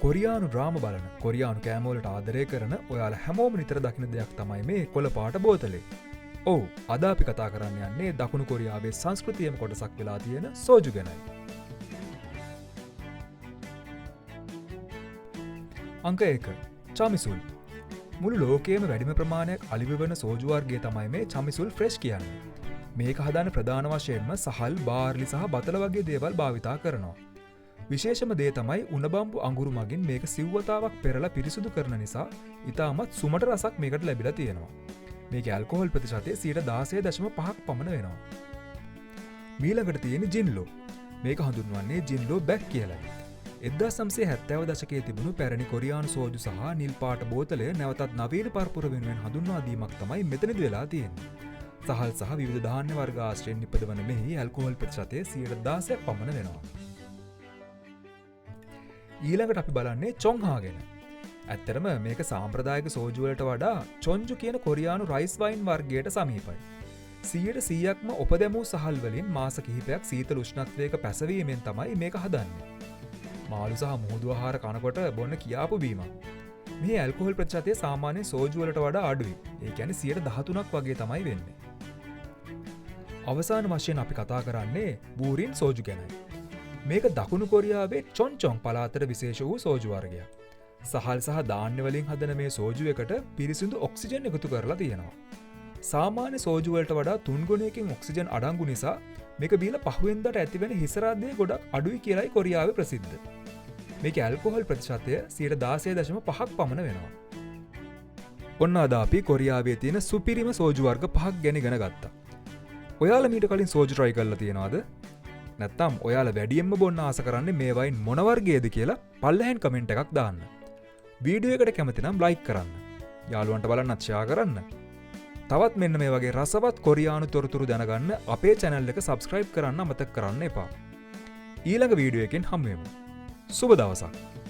කොරියානු ඩ්‍රාම බලන කොරියානු කෑමෝලට ආදරය කරන ඔයාල හැමෝම නිතර දකින දෙයක් තමයි මේ කොළ පාට බෝතලේ. ඔවු අද අපි කතා කරන්න යන්නේ දකුණු කොරියාවේ සංස්කෘතියම කොටසක් වෙලා තියෙන සෝජු ගැනයි. අංක 1 චමිසුල්. මුළු ලෝකයේම වැඩිම ප්‍රමාණයක් අලිවවන සෝජු වර්ගය තමයි මේ චමිසුල් ෆ්‍රෙෂ් කියන්නේ. මේක හදන ප්‍රධාන වශයෙන්ම සහල්, බාර්ලි සහ බතල වගේ දේවල් භාවිතා කරනවා. විශේෂම දේ තමයි උණබම්බු අඟුරු මගින් මේක සිව්වතාවක් පෙරලා පිරිසුදු කරන නිසා ඉතාමත් සුමට රසක් මේකට ලැබිලා තියෙනවා. මේක ඇල්කොහොල් ප්‍රතිශතය 16.5ක් පමණ වෙනවා. මීළඟට තියෙන ජින්ලෝ. මේක හඳුන්වන්නේ ජින්ලෝ බැක් කියලයි. 1970 දශකයේ තිබුණු පැරණි කොරියානු සෝජු සහ නිල් පාට බෝතලය නැවතත් නවීන පරපුර වෙනුවෙන් හඳුන්වා දීමක් තමයි මෙතනදි වෙලා තියෙන්නේ. සහල් සහ විවිධ ධාන්‍ය වර්ග ආශ්‍රයෙන් නිපදවන මෙහි ඇල්කොහොල් ප්‍රතිශතය 16% පමණ වෙනවා. ඊළඟට අපි බලන්නේ චොන්හා ගැන. ඇත්තරම මේක සාම්ප්‍රදායක සෝජුවලට වඩා චොන්ජු කියන කොරියානු රයිස් වයින් වර්ගයට සමීපයි. 100%ක්ම ඔපදැමූ සහල් වලින් මාස කිහිපයක් සීතල උෂ්ණත්වයක පැසවීමෙන් තමයි මේක හදන්නේ. මාළු සහ මුහුදු ආහාර කනකොට බොන්න කියාපු බීමක්. මේ ඇල්කොහොල් ප්‍රතිශතය සාමාන්‍ය සෝජුවලට වඩා අඩුයි. ඒ කියන්නේ 13%ක් වගේ තමයි වෙන්නේ. අවසාන වශයෙන් අපි කතා කරන්නේ බූරින් සෝජු ගැනයි. මේක දකුණු කොරියාවේ චොන්චොන් පළාතට විශේෂ වූ සෝජු වර්ගයක්. සහල් සහ ධාන්‍ය වලින් හදන මේ සෝජු එකට පිරිසිදු ඔක්සිජන් එකතු කරලා තියෙනවා. සාමාන්‍ය සෝජු වලට වඩා 3 ගුණයකින් ඔක්සිජන් අඩංගු නිසා මේක බීලා පහුවෙන්දට ඇතිවෙන හිසරද්දේ ගොඩක් අඩුයි කියලායි කොරියාවේ ප්‍රසිද්ධ. මේක ඇල්කොහොල් ප්‍රතිශතය 16.5ක් පමණ වෙනවා. ඔන්න අද අපි කොරියාවේ තියෙන සුපිරිම සෝජු වර්ග 5ක් ගැන ඉගෙන ගත්තා. ඔයාලා මීට කලින් සෝජු try කරලා තියෙනවද? නැත්තම් ඔයාලා වැඩියෙන්ම බොන්න ආස කරන්නේ මේ වයින් මොන වර්ගයේද කියලා පල්ලෙහෙන් කමෙන්ට් එකක් දාන්න. වීඩියෝ එකට කැමති නම් ලයික් කරන්න. යාළුවන්ට බලන්නත් ෂෙයා කරන්න. තවත් මෙන්න මේ වගේ රසවත් කොරියානු තොරතුරු දැනගන්න අපේ channel එක subscribe කරන්න අමතක කරන්න එපා. ඊළඟ වීඩියෝ එකෙන් හමු වෙමු. සුබ දවසක්.